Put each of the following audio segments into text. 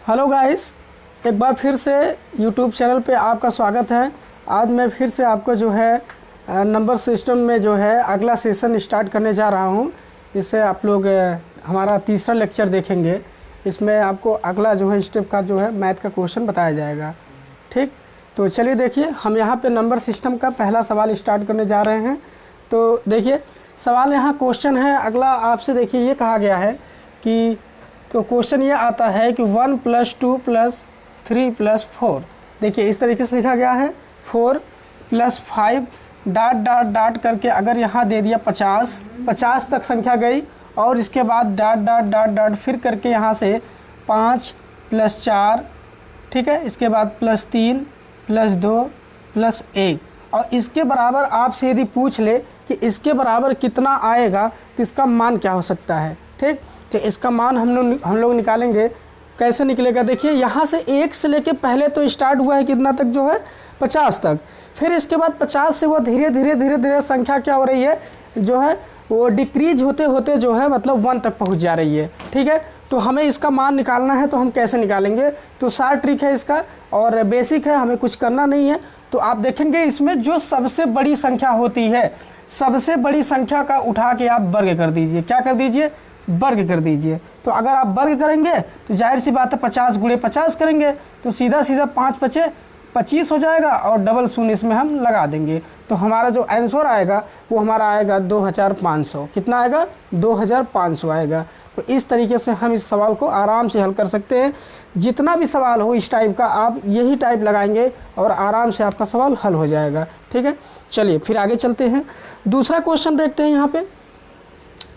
Hello guys, एक बार फिर से यूट्यूब चैनल पे आपका स्वागत है। आज मैं फिर से आपको जो है नंबर सिस्टम में जो है अगला सेशन स्टार्ट करने जा रहा हूँ। इससे आप लोग हमारा तीसरा लेक्चर देखेंगे। इसमें आपको अगला जो है स्टेप का जो है मैथ का क्वेश्चन बताया जाएगा। ठीक, तो चलिए देखिए, हम यहाँ पे नंबर सिस्टम का पहला सवाल स्टार्ट करने जा रहे हैं। तो देखिए सवाल यहाँ क्वेश्चन है अगला आपसे। देखिए ये कहा गया है कि तो क्वेश्चन ये आता है कि 1 + 2 + 3 + 4। देखिए इस तरीके से लिखा गया है 4 + 5 ... करके अगर यहाँ दे दिया 50 तक संख्या गई, और इसके बाद ... फिर करके यहाँ से 5 + 4, ठीक है, इसके बाद +3 + 2 + 1, और इसके बराबर आपसे यदि पूछ ले कि इसके बराबर कितना आएगा तो इसका मान क्या हो सकता है। ठीक, तो इसका मान हम लोग निकालेंगे। कैसे निकलेगा, देखिए यहाँ से 1 से लेके पहले तो स्टार्ट हुआ है कितना तक जो है 50 तक, फिर इसके बाद 50 से वो धीरे धीरे संख्या क्या हो रही है जो है वो डिक्रीज होते होते जो है मतलब 1 तक पहुँच जा रही है। ठीक है, तो हमें इसका मान निकालना है। तो हम कैसे निकालेंगे, तो सारा ट्रिक है इसका और बेसिक है, हमें कुछ करना नहीं है। तो आप देखेंगे इसमें जो सबसे बड़ी संख्या होती है, सबसे बड़ी संख्या का उठा के आप वर्ग कर दीजिए। क्या कर दीजिए, वर्ग कर दीजिए। तो अगर आप वर्ग करेंगे तो जाहिर सी बात है 50 × 50 करेंगे तो सीधा 5 × 5 = 25 हो जाएगा, और डबल शून्य इसमें हम लगा देंगे। तो हमारा जो आंसर आएगा वो हमारा आएगा 2500। कितना आएगा, 2500 आएगा। तो इस तरीके से हम इस सवाल को आराम से हल कर सकते हैं। जितना भी सवाल हो इस टाइप का आप यही टाइप लगाएंगे और आराम से आपका सवाल हल हो जाएगा। ठीक है, चलिए फिर आगे चलते हैं। दूसरा क्वेश्चन देखते हैं। यहाँ पे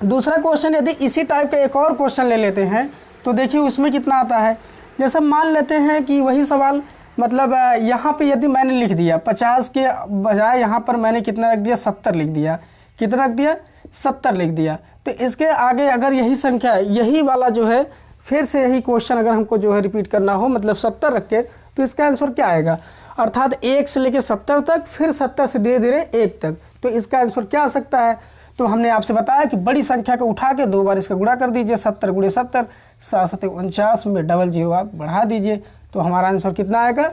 दूसरा क्वेश्चन, यदि इसी टाइप का एक और क्वेश्चन ले लेते हैं तो देखिए उसमें कितना आता है। जैसे मान लेते हैं कि वही सवाल मतलब यहाँ पे यदि मैंने लिख दिया 50 के बजाय यहाँ पर मैंने कितना रख दिया, 70 लिख दिया। कितना रख दिया, 70 लिख दिया। तो इसके आगे अगर यही संख्या, यही वाला जो है फिर से यही क्वेश्चन अगर हमको जो है रिपीट करना हो, मतलब 70 रख के, तो इसका आंसर क्या आएगा, अर्थात 1 से लेकर 70 तक, फिर 70 से धीरे धीरे 1 तक। तो इसका आंसर क्या आ सकता है। तो हमने आपसे बताया कि बड़ी संख्या को उठा के 2 बार इसका गुणा कर दीजिए। 70 × 70 7 × 7 = 49 में डबल 0 आप बढ़ा दीजिए। तो हमारा आंसर कितना आएगा,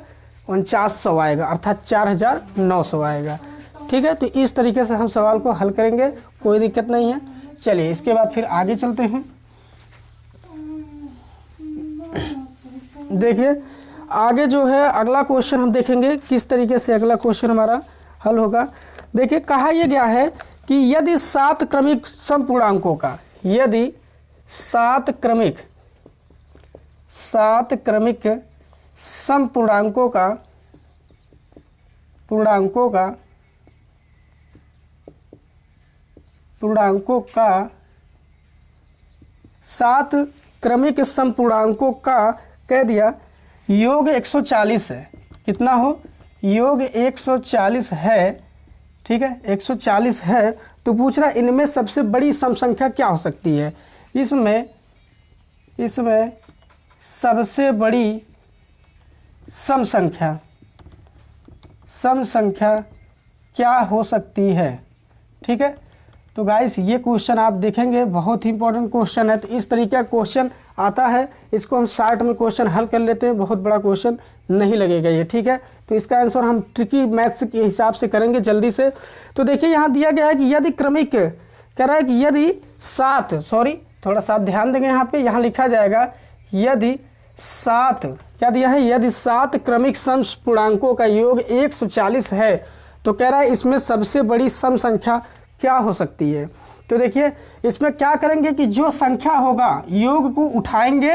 4900 आएगा, अर्थात 4900 आएगा। ठीक है, तो इस तरीके से हम सवाल को हल करेंगे, कोई दिक्कत नहीं है। चलिए इसके बाद फिर आगे चलते हैं। देखिए आगे जो है अगला क्वेश्चन हम देखेंगे किस तरीके से अगला क्वेश्चन हमारा हल होगा। देखिए कहा यह गया है कि यदि 7 क्रमिक समपूर्णांकों का, यदि 7 क्रमिक समपूर्णांकों का 7 क्रमिक समपूर्णांकों का कह दिया योग 140 है। कितना हो, योग 140 है। ठीक है, 140 है। तो पूछ रहा इनमें सबसे बड़ी सम संख्या क्या हो सकती है। इसमें सबसे बड़ी सम संख्या क्या हो सकती है। ठीक है, तो गाइस ये क्वेश्चन आप देखेंगे बहुत ही इंपॉर्टेंट क्वेश्चन है। तो इस तरीके का क्वेश्चन आता है, इसको हम शॉर्ट में क्वेश्चन हल कर लेते हैं, बहुत बड़ा क्वेश्चन नहीं लगेगा ये। ठीक है, तो इसका आंसर हम ट्रिकी मैथ्स के हिसाब से करेंगे जल्दी से। तो देखिए यहाँ दिया गया है कि यदि क्रमिक, कह रहा है कि यदि 7, सॉरी थोड़ा सा आप ध्यान देंगे यहाँ पे, यहाँ लिखा जाएगा यदि 7, क्या दिया है, यदि 7 क्रमिक समपूर्णांकों का योग 140 है, तो कह रहा है इसमें सबसे बड़ी सम संख्या क्या हो सकती है। तो देखिए इसमें क्या करेंगे कि जो संख्या होगा योग को उठाएंगे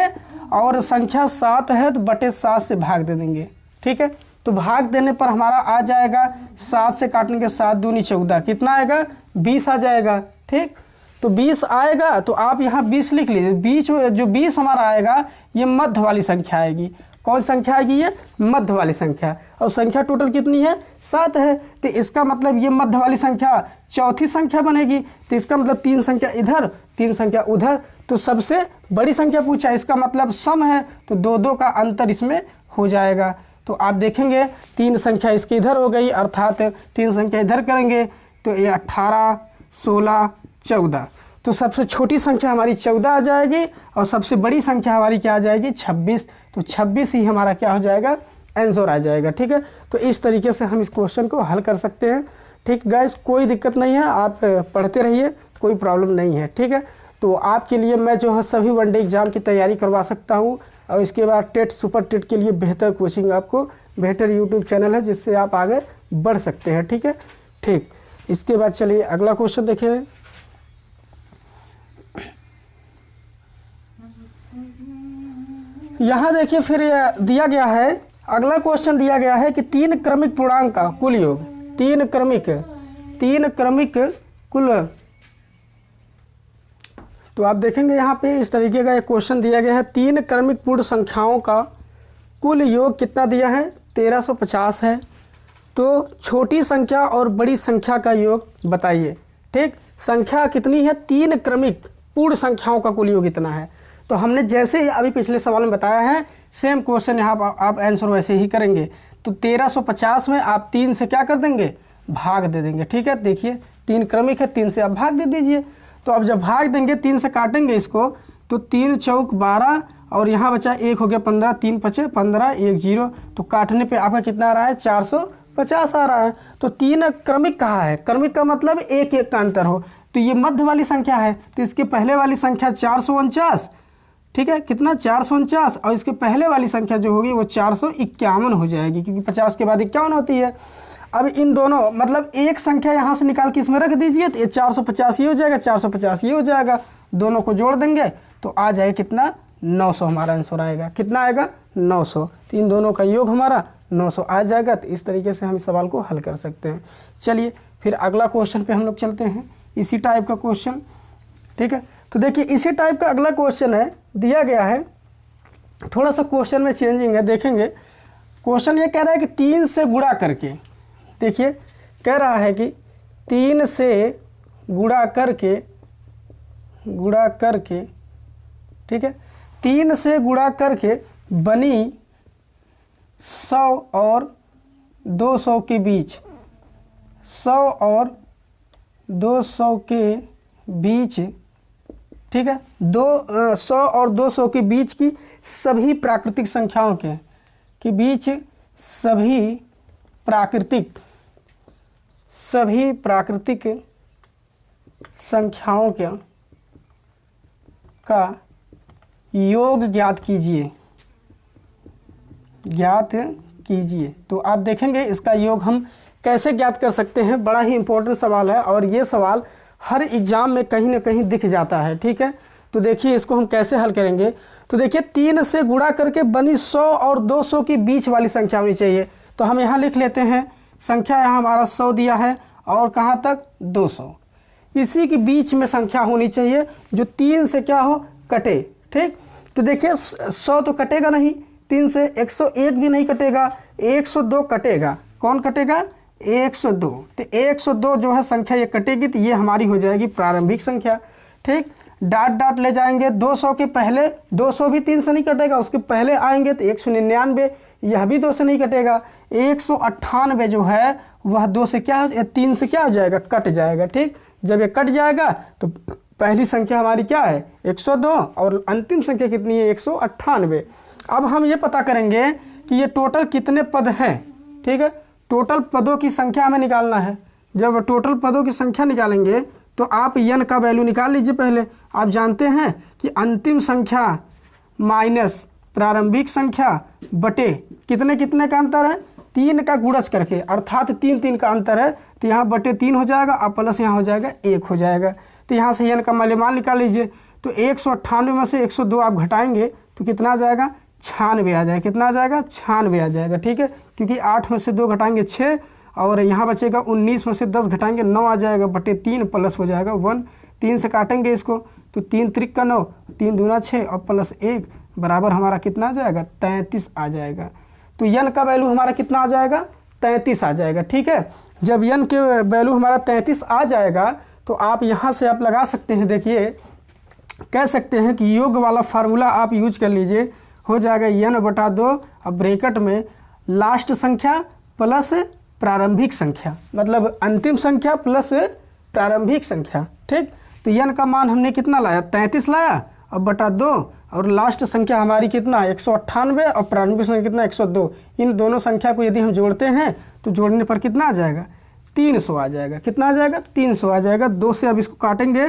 और संख्या 7 है तो बटे 7 से भाग दे देंगे। ठीक है, तो भाग देने पर हमारा आ जाएगा 7 से काटने के 7 दूनी 14, कितना आएगा, 20 आ जाएगा। ठीक, तो 20 आएगा तो आप यहाँ 20 लिख लीजिए। बीच जो 20 हमारा आएगा ये मध्य वाली संख्या आएगी। कौन संख्या आएगी, ये मध्य वाली संख्या। और संख्या टोटल कितनी है, 7 है। तो इसका मतलब ये मध्य वाली संख्या चौथी संख्या बनेगी। तो इसका मतलब 3 संख्या इधर 3 संख्या उधर, तो सबसे बड़ी संख्या पूछा, इसका मतलब सम है, तो 2 का अंतर इसमें हो जाएगा। तो आप देखेंगे 3 संख्या इसके इधर हो गई, अर्थात 3 संख्या इधर करेंगे तो ये 18 16 14। तो सबसे छोटी संख्या हमारी 14 आ जाएगी और सबसे बड़ी संख्या हमारी क्या आ जाएगी 26। तो 26 ही हमारा क्या हो जाएगा आंसर आ जाएगा। ठीक है, तो इस तरीके से हम इस क्वेश्चन को हल कर सकते हैं। ठीक गाइस, कोई दिक्कत नहीं है, आप पढ़ते रहिए, कोई प्रॉब्लम नहीं है। ठीक है, तो आपके लिए मैं जो है सभी वनडे एग्ज़ाम की तैयारी करवा सकता हूँ और इसके बाद टेट सुपर टेट के लिए बेहतर कोचिंग आपको बेहतर यूट्यूब चैनल है जिससे आप आगे बढ़ सकते हैं। ठीक है, ठीक, इसके बाद चलिए अगला क्वेश्चन देखिए। यहाँ देखिए फिर दिया गया है, अगला क्वेश्चन दिया गया है कि 3 क्रमिक पूर्णांक का कुल योग, 3 क्रमिक कुल। तो आप देखेंगे यहाँ पे इस तरीके का एक क्वेश्चन दिया गया है, 3 क्रमिक पूर्ण संख्याओं का कुल योग कितना दिया है 1350 है। तो छोटी संख्या और बड़ी संख्या का योग बताइए। ठीक, संख्या कितनी है 3 क्रमिक पूर्ण संख्याओं का कुल योग इतना है। तो हमने जैसे ही अभी पिछले सवाल में बताया है सेम क्वेश्चन यहाँ आप आंसर वैसे ही करेंगे। तो 1350 में आप 3 से क्या कर देंगे भाग दे देंगे। ठीक है, देखिए 3 क्रमिक है, 3 से आप भाग दे दीजिए। तो अब जब भाग देंगे 3 से काटेंगे इसको तो 3 चौक 12 और यहाँ बचा 1 हो गया 15, 3 पचे 15, 1 0। तो काटने पे आपका कितना आ रहा है 450 आ रहा है। तो 3 क्रमिक कहाँ है, क्रमिक का मतलब एक एक का अंतर हो। तो ये मध्य वाली संख्या है तो इसके पहले वाली संख्या 449। ठीक है, कितना 449 और इसके पहले वाली संख्या जो होगी वो 451 हो जाएगी क्योंकि 50 के बाद 51 होती है। अब इन दोनों मतलब एक संख्या यहाँ से निकाल के इसमें रख दीजिए तो ये 450 ये हो जाएगा, 450 ये हो जाएगा, दोनों को जोड़ देंगे तो आ जाएगा कितना 900 हमारा आंसर आएगा। कितना आएगा 900। तो इन दोनों का योग हमारा 900 आ जाएगा। तो इस तरीके से हम इस सवाल को हल कर सकते हैं। चलिए फिर अगला क्वेश्चन पे हम लोग चलते हैं, इसी टाइप का क्वेश्चन। ठीक है, तो देखिए इसी टाइप का अगला क्वेश्चन है, दिया गया है, थोड़ा सा क्वेश्चन में चेंजिंग है। देखेंगे क्वेश्चन ये कह रहा है कि 3 से गुणा करके, देखिए कह रहा है कि 3 से गुणा करके, ठीक है, 3 से गुणा करके बनी 100 और 200 के बीच, 100 और 200 के बीच, ठीक है, 100 और 200 के बीच की सभी प्राकृतिक संख्याओं के बीच सभी प्राकृतिक संख्याओं का योग ज्ञात कीजिए। तो आप देखेंगे इसका योग हम कैसे ज्ञात कर सकते हैं, बड़ा ही इंपॉर्टेंट सवाल है और ये सवाल हर एग्जाम में कहीं ना कहीं दिख जाता है। ठीक है, तो देखिए इसको हम कैसे हल करेंगे। तो देखिए 3 से गुणा करके बनी 100 और 200 के बीच वाली संख्या होनी चाहिए। तो हम यहाँ लिख लेते हैं, संख्या यहाँ हमारा 100 दिया है और कहाँ तक 200, इसी के बीच में संख्या होनी चाहिए जो 3 से क्या हो कटे। ठीक, तो देखिए 100 तो कटेगा नहीं, 3 से 101 भी नहीं कटेगा, 102 कटेगा। कौन कटेगा 102। तो 102 जो है संख्या ये कटेगी तो ये हमारी हो जाएगी प्रारंभिक संख्या। ठीक, डाट डाट ले जाएंगे, 200 के पहले 200 भी 3 से नहीं कटेगा, उसके पहले आएंगे तो 199, यह भी 2 से नहीं कटेगा। 198 जो है वह 2 से क्या 3 से क्या हो जाएगा कट जाएगा। ठीक, जब ये कट जाएगा तो पहली संख्या हमारी क्या है 102 और अंतिम संख्या कितनी है 198। अब हम ये पता करेंगे कि ये टोटल कितने पद हैं। ठीक है, टोटल पदों की संख्या हमें निकालना है। जब टोटल पदों की संख्या निकालेंगे तो आप n का वैल्यू निकाल लीजिए। पहले आप जानते हैं कि अंतिम संख्या माइनस प्रारंभिक संख्या बटे कितने कितने का अंतर है 3 का गुणज करके, अर्थात 3 3 का अंतर है तो यहाँ बटे 3 हो जाएगा और प्लस यहाँ हो जाएगा 1 हो जाएगा। तो यहाँ से n का मूल्यमान निकाल लीजिए। तो 198 में से 102 आप घटाएंगे तो कितना आ जाएगा 96 आ जाएगा। कितना आ जाएगा 96 आ जाएगा। ठीक है, क्योंकि 8 में से 2 घटाएंगे 6 और यहाँ बचेगा 19 में से 10 घटाएंगे 9 आ जाएगा बटे 3 प्लस हो जाएगा 1। 3 से काटेंगे इसको तो 3 त्रिक का 9, 3 दूना 6 और प्लस 1 बराबर हमारा कितना आ जाएगा 33 आ जाएगा। तो n का वैल्यू हमारा कितना आ जाएगा 33 आ जाएगा। ठीक है, जब n के वैल्यू हमारा 33 आ जाएगा तो आप यहाँ से आप लगा सकते हैं। देखिए कह सकते हैं कि योग वाला फार्मूला आप यूज कर लीजिए, हो जाएगा n/2 अब ब्रैकेट में लास्ट संख्या प्लस प्रारंभिक संख्या, मतलब अंतिम संख्या प्लस प्रारंभिक संख्या। ठीक, तो n का मान हमने कितना लाया, 33 लाया और बटा 2, और लास्ट संख्या हमारी कितना 198 और प्रारंभिक संख्या कितना 102। इन दोनों संख्या को यदि हम जोड़ते हैं तो जोड़ने पर कितना आ जाएगा, 300 आ जाएगा। कितना आ जाएगा, 300 आ जाएगा। 2 से अब इसको काटेंगे,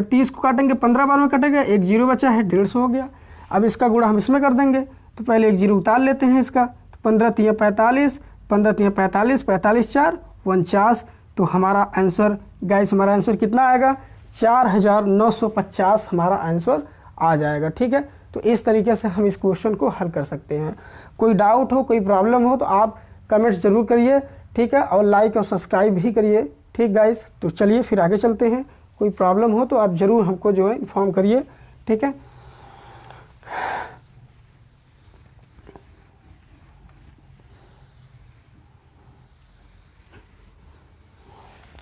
30 को काटेंगे 15 बार में कटेगा, एक जीरो बचा है, 150 हो गया। अब इसका गुणा हम इसमें कर देंगे, तो पहले एक जीरो उतार लेते हैं इसका, तो 15 तिया 45, 15 तिया 45, 45 4 49। तो हमारा आंसर गाइस, हमारा आंसर कितना आएगा, 4950 हमारा आंसर आ जाएगा। ठीक है, तो इस तरीके से हम इस क्वेश्चन को हल कर सकते हैं। कोई डाउट हो, कोई प्रॉब्लम हो तो आप कमेंट्स ज़रूर करिए। ठीक है, और लाइक और सब्सक्राइब भी करिए। ठीक गाइस, तो चलिए फिर आगे चलते हैं। कोई प्रॉब्लम हो तो आप ज़रूर हमको जो है इन्फॉर्म करिए। ठीक है,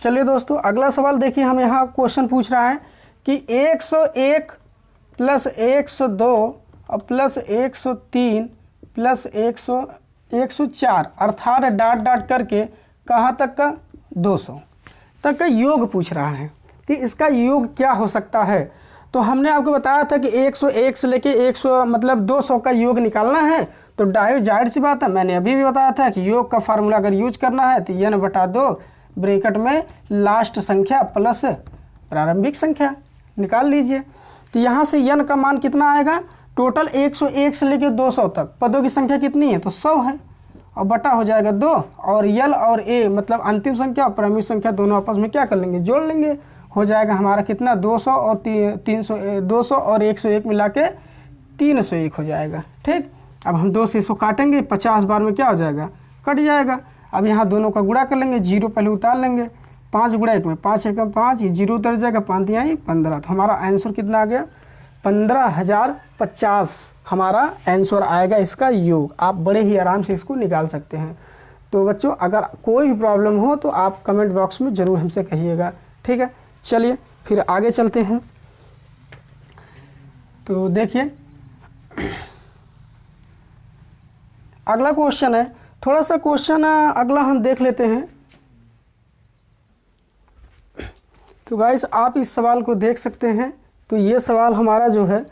चलिए दोस्तों, अगला सवाल देखिए। हम यहाँ क्वेश्चन पूछ रहा है कि 101 प्लस 102 और प्लस 103 प्लस 104 अर्थात डॉट डॉट करके कहाँ तक का, 200 तक का योग पूछ रहा है कि इसका योग क्या हो सकता है। तो हमने आपको बताया था कि 101 से लेके 100 मतलब 200 का योग निकालना है। तो जाहिर सी बात है, मैंने अभी भी बताया था कि योग का फार्मूला अगर यूज करना है तो n बटा 2 ब्रैकेट में लास्ट संख्या प्लस प्रारंभिक संख्या निकाल लीजिए। तो यहाँ से n का मान कितना आएगा, टोटल 101 से लेकर 200 तक पदों की संख्या कितनी है, तो 100 है, और बटा हो जाएगा 2, और l और a मतलब अंतिम संख्या और प्रारंभिक संख्या दोनों आपस में क्या कर लेंगे, जोड़ लेंगे। हो जाएगा हमारा कितना, 200 और 300, 200 और 101 मिला के 301 हो जाएगा। ठीक, अब हम 2 से इसको काटेंगे, 50 बार में क्या हो जाएगा, कट जाएगा। अब यहाँ दोनों का गुणा कर लेंगे, जीरो पहले उतार लेंगे, 5 गुणा 1 में 5 1 में 5, ये जीरो उतर जाएगा, 5 यहाँ 15। तो हमारा आंसर कितना आ गया, 15050 हमारा आंसर आएगा इसका योग। आप बड़े ही आराम से इसको निकाल सकते हैं। तो बच्चों, अगर कोई भी प्रॉब्लम हो तो आप कमेंट बॉक्स में ज़रूर हमसे कहिएगा। ठीक है, चलिए फिर आगे चलते हैं। तो देखिए अगला क्वेश्चन है, थोड़ा सा क्वेश्चन अगला हम देख लेते हैं। तो गाइस, आप इस सवाल को देख सकते हैं। तो ये सवाल हमारा जो है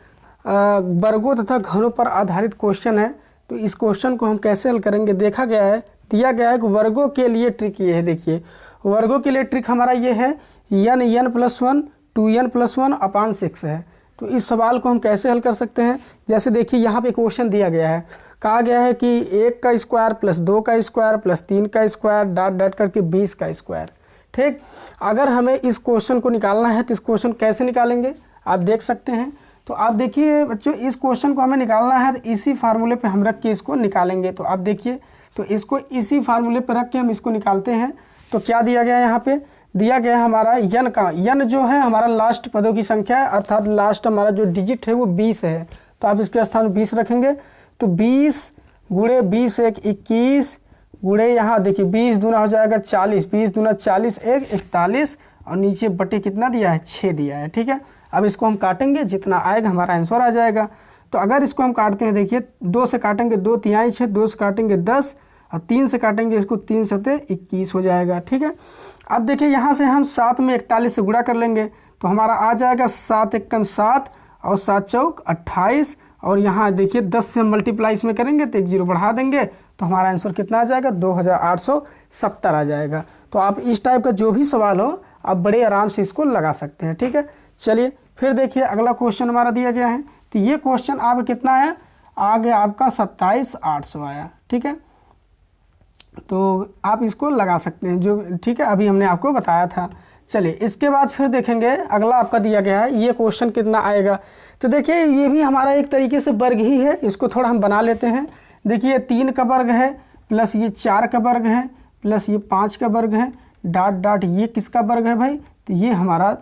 वर्गों तथा घनों पर आधारित क्वेश्चन है। तो इस क्वेश्चन को हम कैसे हल करेंगे, देखा गया है, दिया गया है कि वर्गों के लिए ट्रिक ये है। देखिए, वर्गों के लिए ट्रिक हमारा ये है, n+1 2n+1 अपान 6 है। तो इस सवाल को हम कैसे हल कर सकते हैं, जैसे देखिए यहाँ पे क्वेश्चन दिया गया है, कहा गया है कि 1 का स्क्वायर प्लस 2 का स्क्वायर प्लस 3 का स्क्वायर डॉट डॉट करके 20 का स्क्वायर। ठीक, अगर हमें इस क्वेश्चन को निकालना है तो इस क्वेश्चन कैसे निकालेंगे आप देख सकते हैं। तो आप देखिए बच्चों, इस क्वेश्चन को हमें निकालना है तो इसी फार्मूले पे हम रख के इसको निकालेंगे। तो आप देखिए, तो इसको इसी फार्मूले पे रख के हम इसको निकालते हैं। तो क्या दिया गया है, यहाँ पे दिया गया है हमारा n का, n जो है हमारा लास्ट पदों की संख्या है, अर्थात लास्ट हमारा जो डिजिट है वो 20 है। तो आप इसके स्थान 20 रखेंगे। तो 20 गुणे 20 1 21 गुणे यहाँ देखिए 20 दूना हो जाएगा 40, 20 दूना 40 1 41, और नीचे बटे कितना दिया है, 6 दिया है। ठीक है, अब इसको हम काटेंगे, जितना आएगा हमारा आंसर आ जाएगा। तो अगर इसको हम काटते हैं, देखिए 2 से काटेंगे 2 तिहाई 6, 2 से काटेंगे 10, और 3 से काटेंगे इसको 3 सते 21 हो जाएगा। ठीक है, अब देखिए यहाँ से हम 7 में 41 से गुणा कर लेंगे, तो हमारा आ जाएगा 7 एकम 7 और 7 चौक 28, और यहाँ देखिए 10 से हम मल्टीप्लाई इसमें करेंगे तो 1 जीरो बढ़ा देंगे, तो हमारा आंसर कितना आ जाएगा, 2870 आ जाएगा। तो आप इस टाइप का जो भी सवाल हो आप बड़े आराम से इसको लगा सकते हैं। ठीक है, चलिए फिर देखिए अगला क्वेश्चन हमारा दिया गया है। तो ये क्वेश्चन आपका कितना आया, आ गया आपका 27800 आया। ठीक है, तो आप इसको लगा सकते हैं जो, ठीक है, अभी हमने आपको बताया था। चलिए इसके बाद फिर देखेंगे अगला आपका दिया गया है, ये क्वेश्चन कितना आएगा। तो देखिए ये भी हमारा एक तरीके से वर्ग ही है, इसको थोड़ा हम बना लेते हैं। देखिए 3 का वर्ग है प्लस ये 4 का वर्ग है प्लस ये 5 का वर्ग है डॉट डॉट, ये किसका वर्ग है भाई, तो ये हमारा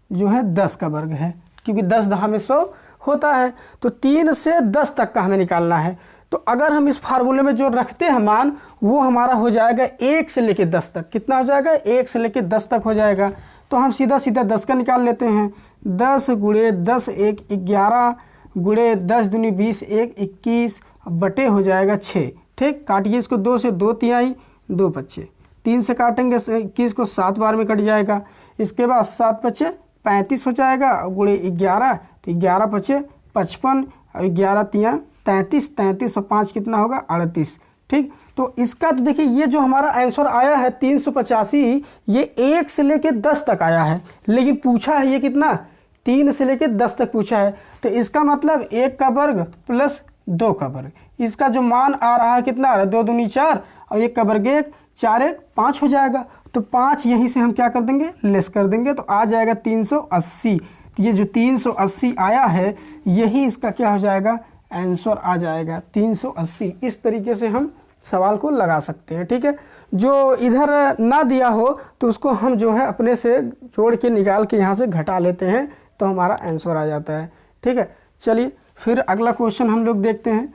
जो है 10 का वर्ग है, क्योंकि 10 10 में 100 होता है। तो 3 से 10 तक का हमें निकालना है। तो अगर हम इस फार्मूले में जो रखते हैं मान, वो हमारा हो जाएगा 1 से लेकर 10 तक। कितना हो जाएगा, 1 से लेकर 10 तक हो जाएगा। तो हम सीधा सीधा 10 का निकाल लेते हैं। 10 गुणे 10 1 11 गुणे 10 दूनी 20 1 21 बटे हो जाएगा 6। ठीक, काटिए इसको 2 से, 2 तिहाई 2 बच्चे, 3 से काटेंगे 21 को 7 बार में कट जाएगा। इसके बाद 7 बच्चे 35 हो जाएगा, गुणे 11 तो 11 पचे 55 और 11 तियाँ 33, 33 और 5 कितना होगा 38। ठीक, तो इसका तो देखिए ये जो हमारा आंसर आया है 385, ये 1 से लेके 10 तक आया है, लेकिन पूछा है ये कितना 3 से लेके 10 तक पूछा है। तो इसका मतलब 1 का वर्ग प्लस 2 का वर्ग, इसका जो मान आ रहा है कितना आ रहा है 2 दूनी 4 और 1 का वर्ग 1, 4 1 5 हो जाएगा। तो 5 यहीं से हम क्या कर देंगे लेस कर देंगे, तो आ जाएगा 380। तो ये जो 380 आया है यही इसका क्या हो जाएगा आंसर आ जाएगा 380। इस तरीके से हम सवाल को लगा सकते हैं। ठीक है, जो इधर ना दिया हो तो उसको हम जो है अपने से जोड़ के निकाल के यहाँ से घटा लेते हैं तो हमारा आंसर आ जाता है। ठीक है, चलिए फिर अगला क्वेश्चन हम लोग देखते हैं।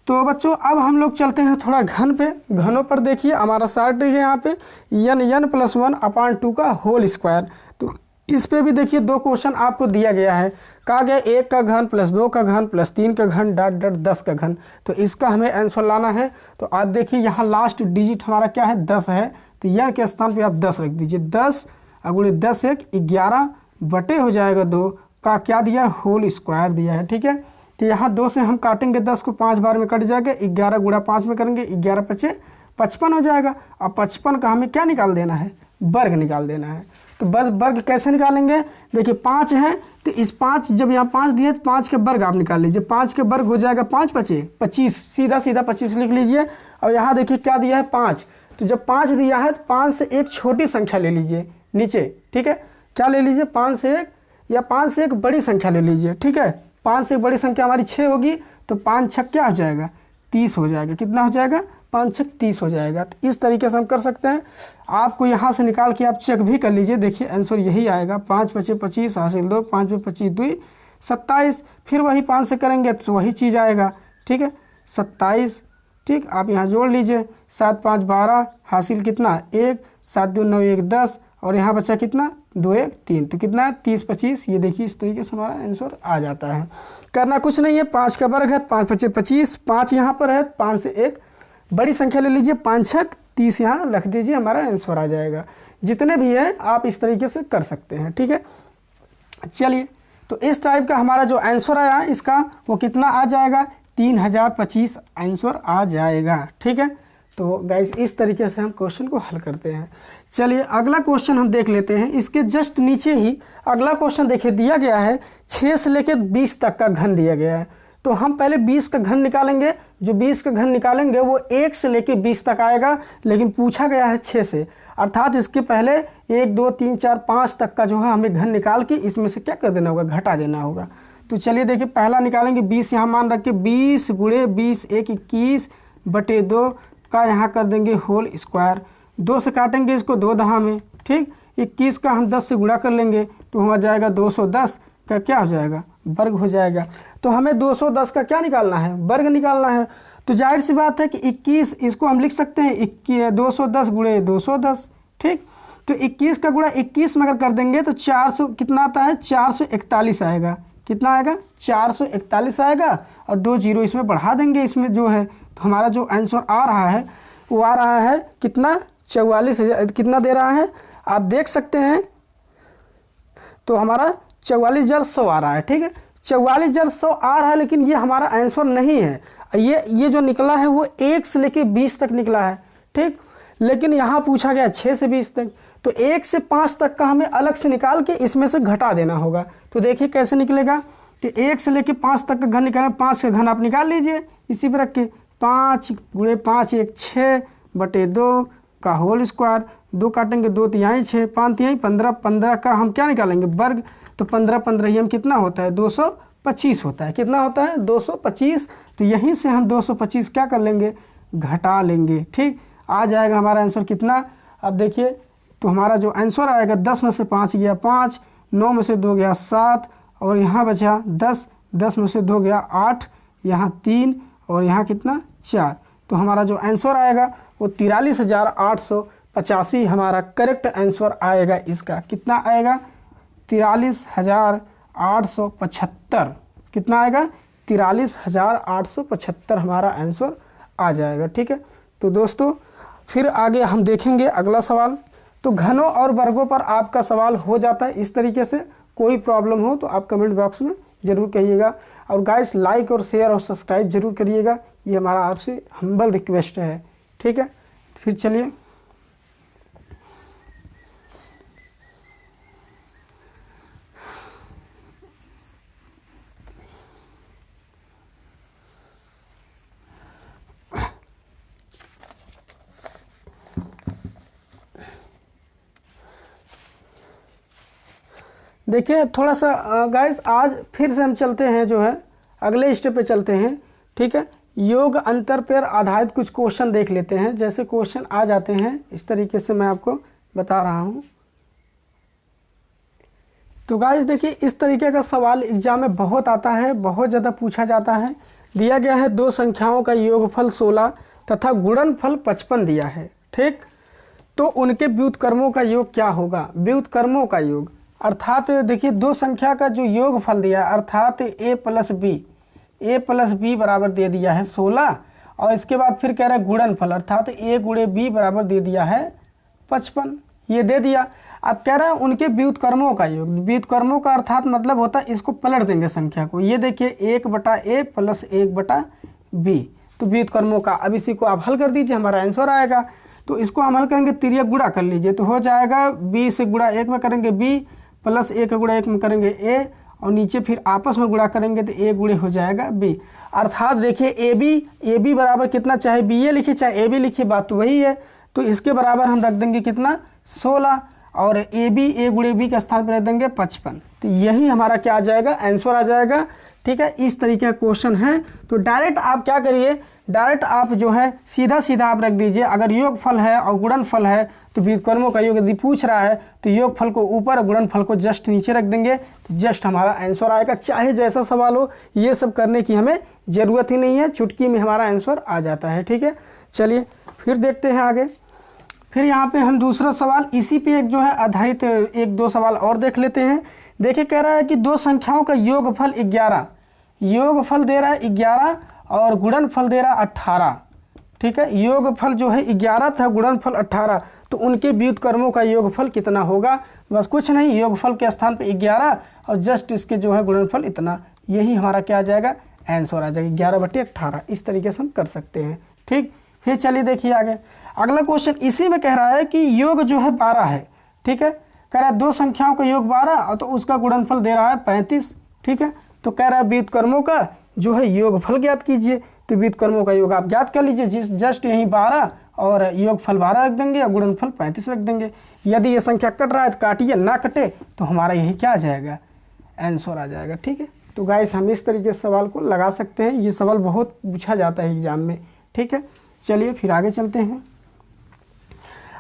तो बच्चों अब हम लोग चलते हैं थोड़ा घन पे। घनों पर देखिए हमारा शार्ट है यहाँ पे n + 1/2 का होल स्क्वायर। तो इस पे भी देखिए 2 क्वेश्चन आपको दिया गया है, कहा गया 1 का घन प्लस 2 का घन प्लस 3 का घन डॉट डॉट 10 का घन। तो इसका हमें आंसर लाना है। तो आप देखिए यहाँ लास्ट डिजिट हमारा क्या है 10 है, तो यह के स्थान पे आप 10 रख दीजिए। 10 गुणे 10 1 11 बटे हो जाएगा 2 का क्या दिया होल स्क्वायर दिया है। ठीक है, तो यहाँ 2 से हम काटेंगे 10 को 5 बार में कट जाएगा, 11 गुणा 5 में करेंगे 11 पचे 55 हो जाएगा। अब 55 का हमें क्या निकाल देना है वर्ग निकाल देना है। तो वर्ग कैसे निकालेंगे, देखिए 5 है तो इस 5 जब यहाँ 5 दिए 5 के वर्ग आप निकाल लीजिए, 5 के वर्ग हो जाएगा 5 पचे 25, सीधा सीधा 25 लिख लीजिए। और यहाँ देखिए क्या दिया है 5, तो जब 5 दिया है तो 5 से एक छोटी संख्या ले लीजिए नीचे। ठीक है, क्या ले लीजिए 5 से एक या 5 से एक बड़ी संख्या ले लीजिए। ठीक है, 5 से एक बड़ी संख्या हमारी 6 होगी, तो 5 छक क्या हो जाएगा 30 हो जाएगा। कितना हो जाएगा 5 छक 30 हो जाएगा। तो इस तरीके से हम कर सकते हैं। आपको यहाँ से निकाल के आप चेक भी कर लीजिए, देखिए आंसर यही आएगा। 5 पचे 25 हासिल 2, 5 में 25 2 27, फिर वही 5 से करेंगे तो वही चीज़ आएगा। ठीक है 27। ठीक, आप यहाँ जोड़ लीजिए 7 5 12 हासिल कितना 1, 7 2 9 1 10 और यहाँ बचा कितना 2 1 3, तो कितना है 30 25। ये देखिए इस तरीके से हमारा आंसर आ जाता है। करना कुछ नहीं है, 5 का वर्ग है 5 पचे 25, 5 यहाँ पर है 5 से एक बड़ी संख्या ले लीजिए 5 छक 30 यहाँ रख दीजिए, हमारा आंसर आ जाएगा। जितने भी हैं आप इस तरीके से कर सकते हैं। ठीक है, चलिए तो इस टाइप का हमारा जो आंसर आया इसका वो कितना आ जाएगा 3025 आंसर आ जाएगा। ठीक है, तो गाइस इस तरीके से हम क्वेश्चन को हल करते हैं। चलिए अगला क्वेश्चन हम देख लेते हैं। इसके जस्ट नीचे ही अगला क्वेश्चन देखिए दिया गया है 6 से लेकर 20 तक का घन दिया गया है। तो हम पहले 20 का घन निकालेंगे, जो 20 का घन निकालेंगे वो 1 से लेकर 20 तक आएगा, लेकिन पूछा गया है 6 से, अर्थात इसके पहले 1 2 3 4 5 तक का जो है हमें घन निकाल के इसमें से क्या कर देना होगा घटा देना होगा। तो चलिए देखिए पहला निकालेंगे 20, यहाँ मान रख के 20 गुणे 20 1 21 बटे 2 का यहाँ कर देंगे होल स्क्वायर। 2 से काटेंगे इसको 2 दहा में। ठीक, 21 का हम 10 से गुणा कर लेंगे तो हो जाएगा 210 का क्या हो जाएगा वर्ग हो जाएगा। तो हमें 210 का क्या निकालना है वर्ग निकालना है। तो जाहिर सी बात है कि 21 इसको हम लिख सकते हैं 210 गुणे 210। ठीक, तो 21 का गुणा 21 में अगर कर देंगे तो 400 कितना आता है 441 आएगा। कितना आएगा 441 आएगा और 2 जीरो इसमें बढ़ा देंगे इसमें जो है, तो हमारा जो आंसर आ रहा है वो आ रहा है कितना 44,000 कितना दे रहा है आप देख सकते हैं। तो हमारा 44,100 आ रहा है। ठीक है, 44,100 आ रहा है, लेकिन ये हमारा आंसर नहीं है। ये जो निकला है वो 1 से लेके 20 तक निकला है। ठीक, लेकिन यहाँ पूछा गया 6 से 20 तक, तो 1 से 5 तक का हमें अलग से निकाल के इसमें से घटा देना होगा। तो देखिए कैसे निकलेगा कि 1 से लेके 5 तक का घन निकालना, 5 का घन आप निकाल लीजिए इसी पर रख के 5 गुणे 5 1 6 बटे 2 का होल स्क्वायर। 2 काटेंगे 2 तिहाई 6 5 तिहाई 15, 15 का हम क्या निकालेंगे वर्ग, तो 15 15 ही हम कितना होता है 225 होता है। कितना होता है 225। तो यहीं से हम 225 क्या कर लेंगे घटा लेंगे। ठीक, आ जाएगा हमारा आंसर कितना। अब देखिए तो हमारा जो आंसर आएगा 10 में से 5 गया 5, 9 में से 2 गया 7 और यहाँ बचा 10, 10 में से 2 गया 8, यहाँ 3 और यहाँ कितना 4। तो हमारा जो आंसर आएगा वो 43,885 हमारा करेक्ट आंसर आएगा। इसका कितना आएगा 43,875। कितना आएगा 43,875 हमारा आंसर आ जाएगा। ठीक है, तो दोस्तों फिर आगे हम देखेंगे अगला सवाल। तो घनों और वर्गों पर आपका सवाल हो जाता है इस तरीके से। कोई प्रॉब्लम हो तो आप कमेंट बॉक्स में ज़रूर कहिएगा। और गाइस लाइक और शेयर और सब्सक्राइब ज़रूर करिएगा, ये हमारा आपसे हम्बल रिक्वेस्ट है। ठीक है, फिर चलिए देखिए थोड़ा सा गाइस आज फिर से हम चलते हैं जो है अगले स्टेप पे चलते हैं। ठीक है, योग अंतर पर आधारित कुछ क्वेश्चन देख लेते हैं। जैसे क्वेश्चन आ जाते हैं इस तरीके से मैं आपको बता रहा हूँ। तो गाइस देखिए इस तरीके का सवाल एग्जाम में बहुत आता है, बहुत ज़्यादा पूछा जाता है। दिया गया है दो संख्याओं का योगफल 16 तथा गुणनफल 55 दिया है। ठीक, तो उनके व्युत्क्रमों का योग क्या होगा? व्युत्क्रमों का योग अर्थात देखिए दो संख्या का जो योगफल दिया अर्थात a प्लस बी बराबर दे दिया है 16 और इसके बाद फिर कह रहा है गुणनफल अर्थात a गुणे b बराबर दे दिया है 55, ये दे दिया। अब कह रहा है उनके व्युत्क्रमों का योग। व्युत्क्रमों का अर्थात मतलब होता है इसको पलट देंगे संख्या को। ये देखिए 1/a प्लस 1/b, तो व्युत्क्रमों का। अब इसी को आप हल कर दीजिए, हमारा आंसर आएगा। तो इसको हम हल करेंगे, तिर्यक गुणा कर लीजिए तो हो जाएगा b से गुणा 1 में करेंगे b प्लस 1 गुणा 1 में करेंगे a और नीचे फिर आपस में गुणा करेंगे तो a गुणे हो जाएगा b। अर्थात देखिए ए बी बराबर कितना, चाहे बी ए लिखिए चाहे ए बी लिखिए बात तो वही है। तो इसके बराबर हम रख देंगे कितना 16 और ए गुणे बी के स्थान पर रख देंगे 55। तो यही हमारा क्या आ जाएगा, आंसर आ जाएगा। ठीक है, इस तरीके का क्वेश्चन है। तो डायरेक्ट आप क्या करिए, डायरेक्ट आप जो है सीधा सीधा आप रख दीजिए। अगर योगफल है और गुणनफल है तो व्युत्क्रमों का योग यदि पूछ रहा है तो योगफल को ऊपर और गुणनफल को जस्ट नीचे रख देंगे तो जस्ट हमारा आंसर आएगा। चाहे जैसा सवाल हो, ये सब करने की हमें ज़रूरत ही नहीं है, चुटकी में हमारा आंसर आ जाता है। ठीक है, चलिए फिर देखते हैं आगे। फिर यहाँ पे हम दूसरा सवाल इसी पे एक जो है आधारित एक दो सवाल और देख लेते हैं। देखिए कह रहा है कि दो संख्याओं का योगफल 11, योगफल दे रहा है 11 और गुणनफल दे रहा है 18। ठीक है, योगफल जो है 11 था, गुणनफल 18, तो उनके व्युत्क्रमों का योगफल कितना होगा? बस कुछ नहीं, योगफल के स्थान पे 11 और जस्ट इसके जो है गुणनफल इतना, यही हमारा क्या आ जाएगा, आंसर आ जाएगा 11/18। इस तरीके से हम कर सकते हैं। ठीक, फिर चलिए देखिए आगे अगला क्वेश्चन इसी में कह रहा है कि योग जो है 12 है। ठीक है, कह रहा है दो संख्याओं का योग 12 और तो उसका गुणनफल दे रहा है 35। ठीक है, तो कह रहा है व्युत्क्रमों का जो है योगफल ज्ञात कीजिए। तो व्युत्क्रमों का योग आप ज्ञात कर लीजिए, जस्ट यहीं 12 और योगफल 12 रख देंगे और गुणनफल 35 रख देंगे। यदि ये संख्या कट रहा है तो काटिए, ना कटे तो हमारा यही क्या आ जाएगा, आंसर आ जाएगा। ठीक है, तो गाइस हम इस तरीके से सवाल को लगा सकते हैं। ये सवाल बहुत पूछा जाता है एग्जाम में। ठीक है, चलिए फिर आगे चलते हैं।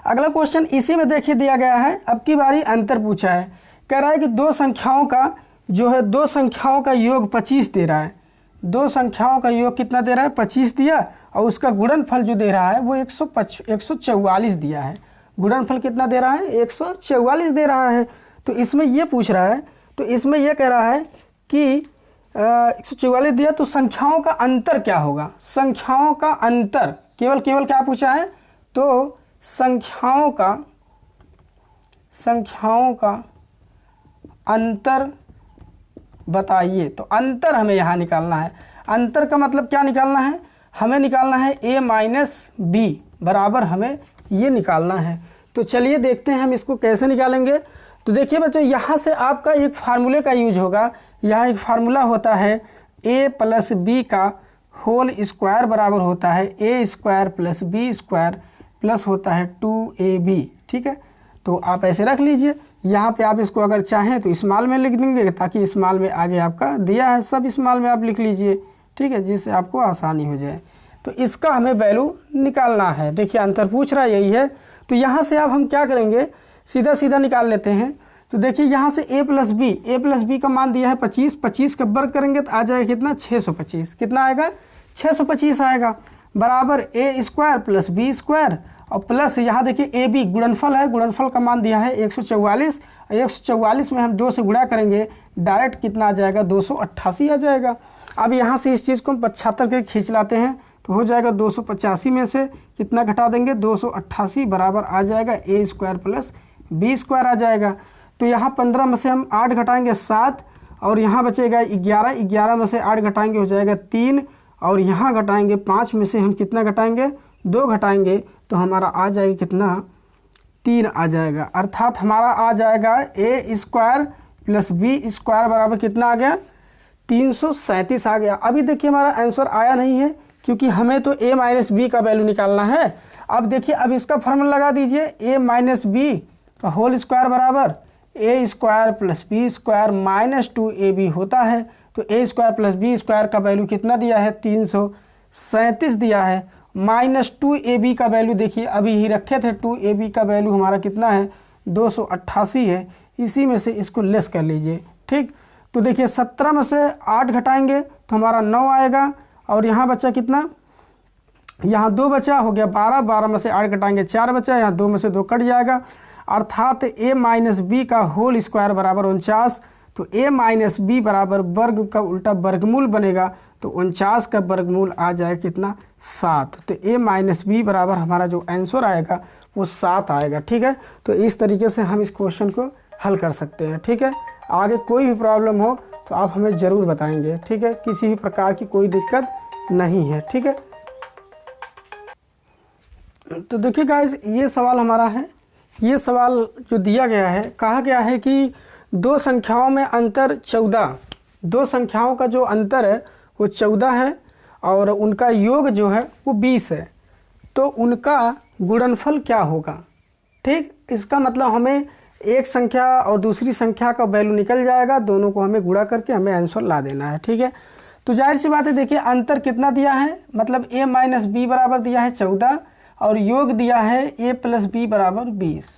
अगला क्वेश्चन इसी में देखिए दिया गया है, अब की बारी अंतर पूछा है। कह रहा है कि दो संख्याओं का जो है, दो संख्याओं का योग 25 दे रहा है। दो संख्याओं का योग कितना दे रहा है, 25 दिया और उसका गुणनफल जो दे रहा है वो 144 दिया है। गुणनफल कितना दे रहा है, 144 दे रहा है। तो इसमें ये पूछ रहा है, तो इसमें ये कह रहा है कि 144 दिया तो संख्याओं का अंतर क्या होगा? संख्याओं का अंतर केवल क्या पूछा है, तो संख्याओं का अंतर बताइए। तो अंतर हमें यहाँ निकालना है। अंतर का मतलब क्या निकालना है, हमें निकालना है a माइनस बी बराबर हमें ये निकालना है। तो चलिए देखते हैं हम इसको कैसे निकालेंगे। तो देखिए बच्चों, यहाँ से आपका एक फार्मूले का यूज होगा। यहाँ एक फार्मूला होता है a प्लस बी का होल स्क्वायर बराबर होता है a square plus B square plus होता है 2ab। ठीक है, तो आप ऐसे रख लीजिए। यहाँ पे आप इसको अगर चाहें तो स्मॉल में लिख देंगे ताकि स्मॉल में आगे आपका दिया है सब स्मॉल में आप लिख लीजिए। ठीक है, जिससे आपको आसानी हो जाए। तो इसका हमें वैल्यू निकालना है। देखिए अंतर पूछ रहा है यही है। तो यहाँ से अब हम क्या करेंगे, सीधा सीधा निकाल लेते हैं। तो देखिए यहाँ से a प्लस बी का मान दिया है 25, 25 का वर्ग करेंगे तो आ जाएगा कितना, 625। कितना आएगा, 625 आएगा बराबर a square plus B square और प्लस यहाँ देखिए ए बी गुणनफल है, गुणनफल का मान दिया है 144। 144 में हम 2 से गुणा करेंगे डायरेक्ट कितना आ जाएगा, 288 आ जाएगा। अब यहाँ से इस चीज़ को हम 75 के खींच लाते हैं तो हो जाएगा 285 में से कितना घटा देंगे, 288 बराबर आ जाएगा a square plus B square आ जाएगा। तो यहाँ 15 में से हम 8 घटाएंगे 7, और यहाँ बचेगा 11, 11 में से 8 घटाएंगे हो जाएगा 3, और यहाँ घटाएंगे 5 में से हम कितना घटाएंगे 2 घटाएंगे, तो हमारा आ जाएगा कितना 3 आ जाएगा। अर्थात हमारा आ जाएगा a square plus B square बराबर कितना आ गया 337 आ गया। अभी देखिए हमारा आंसर आया नहीं है क्योंकि हमें तो a माइनस बी का वैल्यू निकालना है। अब देखिए अब इसका फॉर्मूला लगा दीजिए, a माइनस बी का होल स्क्वायर बराबर a square plus B square minus 2ab होता है। तो a square plus B square का वैल्यू कितना दिया है 337 दिया है, माइनस 2ab का वैल्यू देखिए अभी ही रखे थे, 2ab का वैल्यू हमारा कितना है 288 है, इसी में से इसको लेस कर लीजिए। ठीक, तो देखिए 17 में से 8 घटाएंगे तो हमारा 9 आएगा, और यहाँ बचा कितना, यहाँ 2 बचा हो गया 12, 12 में से 8 घटाएंगे 4 बचा, यहाँ 2 में से 2 कट जाएगा। अर्थात a माइनस बी का होल स्क्वायर बराबर 49। तो a माइनस बी बराबर वर्ग का उल्टा वर्गमूल बनेगा, तो 49 का वर्गमूल आ जाएगा कितना 7। तो a माइनस बी बराबर हमारा जो आंसर आएगा वो 7 आएगा। ठीक है, तो इस तरीके से हम इस क्वेश्चन को हल कर सकते हैं। ठीक है, आगे कोई भी प्रॉब्लम हो तो आप हमें ज़रूर बताएंगे। ठीक है, किसी भी प्रकार की कोई दिक्कत नहीं है। ठीक है, तो देखिए गाइस ये सवाल हमारा है, ये सवाल जो दिया गया है, कहा गया है कि दो संख्याओं में अंतर 14, दो संख्याओं का जो अंतर है वो 14 है और उनका योग जो है वो 20 है, तो उनका गुणनफल क्या होगा। ठीक, इसका मतलब हमें एक संख्या और दूसरी संख्या का वैल्यू निकल जाएगा, दोनों को हमें गुणा करके हमें आंसर ला देना है। ठीक है, तो जाहिर सी बात है, देखिए अंतर कितना दिया है, मतलब a माइनस बी बराबर दिया है 14 और योग दिया है a प्लस बी बराबर 20।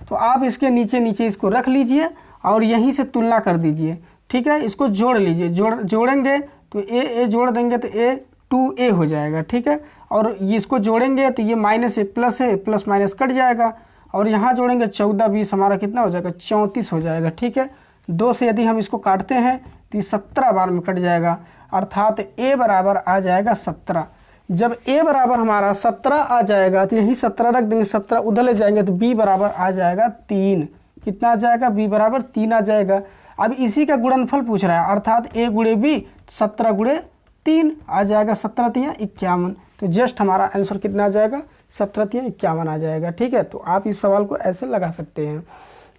तो आप इसके नीचे नीचे इसको रख लीजिए और यहीं से तुलना कर दीजिए। ठीक है, इसको जोड़ लीजिए, जोड़ेंगे तो a जोड़ देंगे तो a 2a हो जाएगा। ठीक है, और ये इसको जोड़ेंगे तो ये माइनस है प्लस है, प्लस माइनस कट जाएगा, और यहाँ जोड़ेंगे 14 20 हमारा कितना हो जाएगा 34 हो जाएगा। ठीक है, 2 से यदि हम इसको काटते हैं तो ये 17 बार में कट जाएगा, अर्थात a बराबर आ जाएगा 17। जब a बराबर हमारा 17 आ जाएगा तो यही 17 रख देंगे, 17 उधर ले जाएंगे तो b बराबर आ जाएगा 3। कितना आ जाएगा, b बराबर 3 आ जाएगा। अब इसी का गुणनफल पूछ रहा है, अर्थात a गुणे b 17 गुणे 3 आ जाएगा, 17 3 51। तो जस्ट हमारा आंसर कितना आ जाएगा 17 3 51 आ जाएगा। ठीक है, तो आप इस सवाल को ऐसे लगा सकते हैं।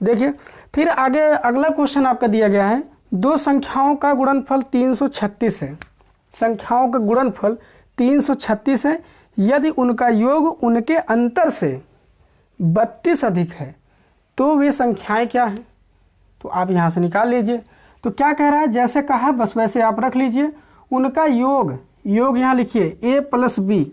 देखिए फिर आगे अगला क्वेश्चन आपका दिया गया है, दो संख्याओं का गुणनफल 336 है, संख्याओं का गुणनफल 336 है, यदि उनका योग उनके अंतर से 32 अधिक है तो वे संख्याएं क्या हैं। तो आप यहाँ से निकाल लीजिए। तो क्या कह रहा है, जैसे कहा बस वैसे आप रख लीजिए। उनका योग यहाँ लिखिए a प्लस बी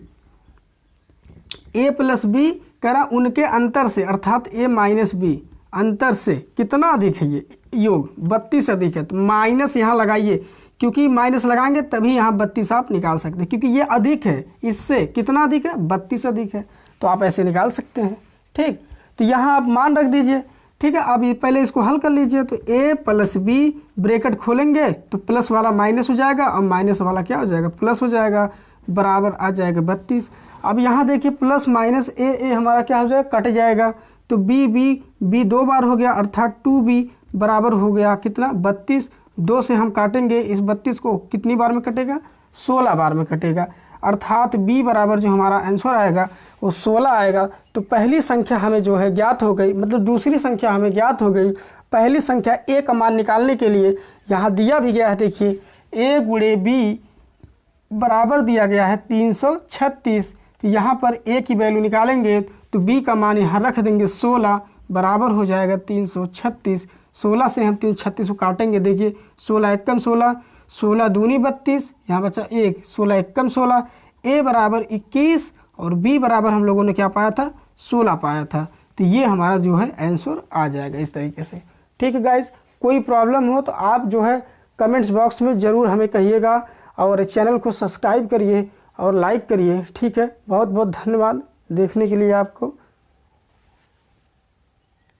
कह रहा उनके अंतर से, अर्थात a माइनस बी अंतर से कितना अधिक है, ये योग 32 अधिक है, तो माइनस यहाँ लगाइए, क्योंकि माइनस लगाएंगे तभी यहाँ 32 आप निकाल सकते हैं, क्योंकि ये अधिक है, इससे कितना अधिक है 32 अधिक है, तो आप ऐसे निकाल सकते हैं। ठीक, तो यहाँ आप मान रख दीजिए। ठीक है, अब ये पहले इसको हल कर लीजिए। तो a प्लस बी ब्रैकेट खोलेंगे तो प्लस वाला माइनस हो जाएगा और माइनस वाला क्या हो जाएगा प्लस हो जाएगा, बराबर आ जाएगा 32। अब यहाँ देखिए प्लस माइनस a हमारा क्या हो जाएगा कट जाएगा, तो b 2 बार हो गया, अर्थात 2b बराबर हो गया कितना 32। 2 से हम काटेंगे इस 32 को, कितनी बार में कटेगा 16 बार में कटेगा, अर्थात b बराबर जो हमारा आंसर आएगा वो 16 आएगा। तो पहली संख्या हमें जो है ज्ञात हो गई, मतलब दूसरी संख्या हमें ज्ञात हो गई। पहली संख्या a का मान निकालने के लिए यहाँ दिया भी गया है, देखिए a गुणे b बराबर दिया गया है 336। तो यहाँ पर a की वैल्यू निकालेंगे तो b का मान यहाँ रख देंगे 16 बराबर हो जाएगा 336। 16 से हम 336 को काटेंगे, देखिए 16 एकम 16, 16 दूनी 32, यहाँ बचा 1, 16 एकम 16, a बराबर 21 और b बराबर हम लोगों ने क्या पाया था 16 पाया था। तो ये हमारा जो है आंसर आ जाएगा इस तरीके से। ठीक है गाइज, कोई प्रॉब्लम हो तो आप जो है कमेंट्स बॉक्स में ज़रूर हमें कहिएगा और चैनल को सब्सक्राइब करिए और लाइक करिए। ठीक है, बहुत बहुत धन्यवाद देखने के लिए आपको।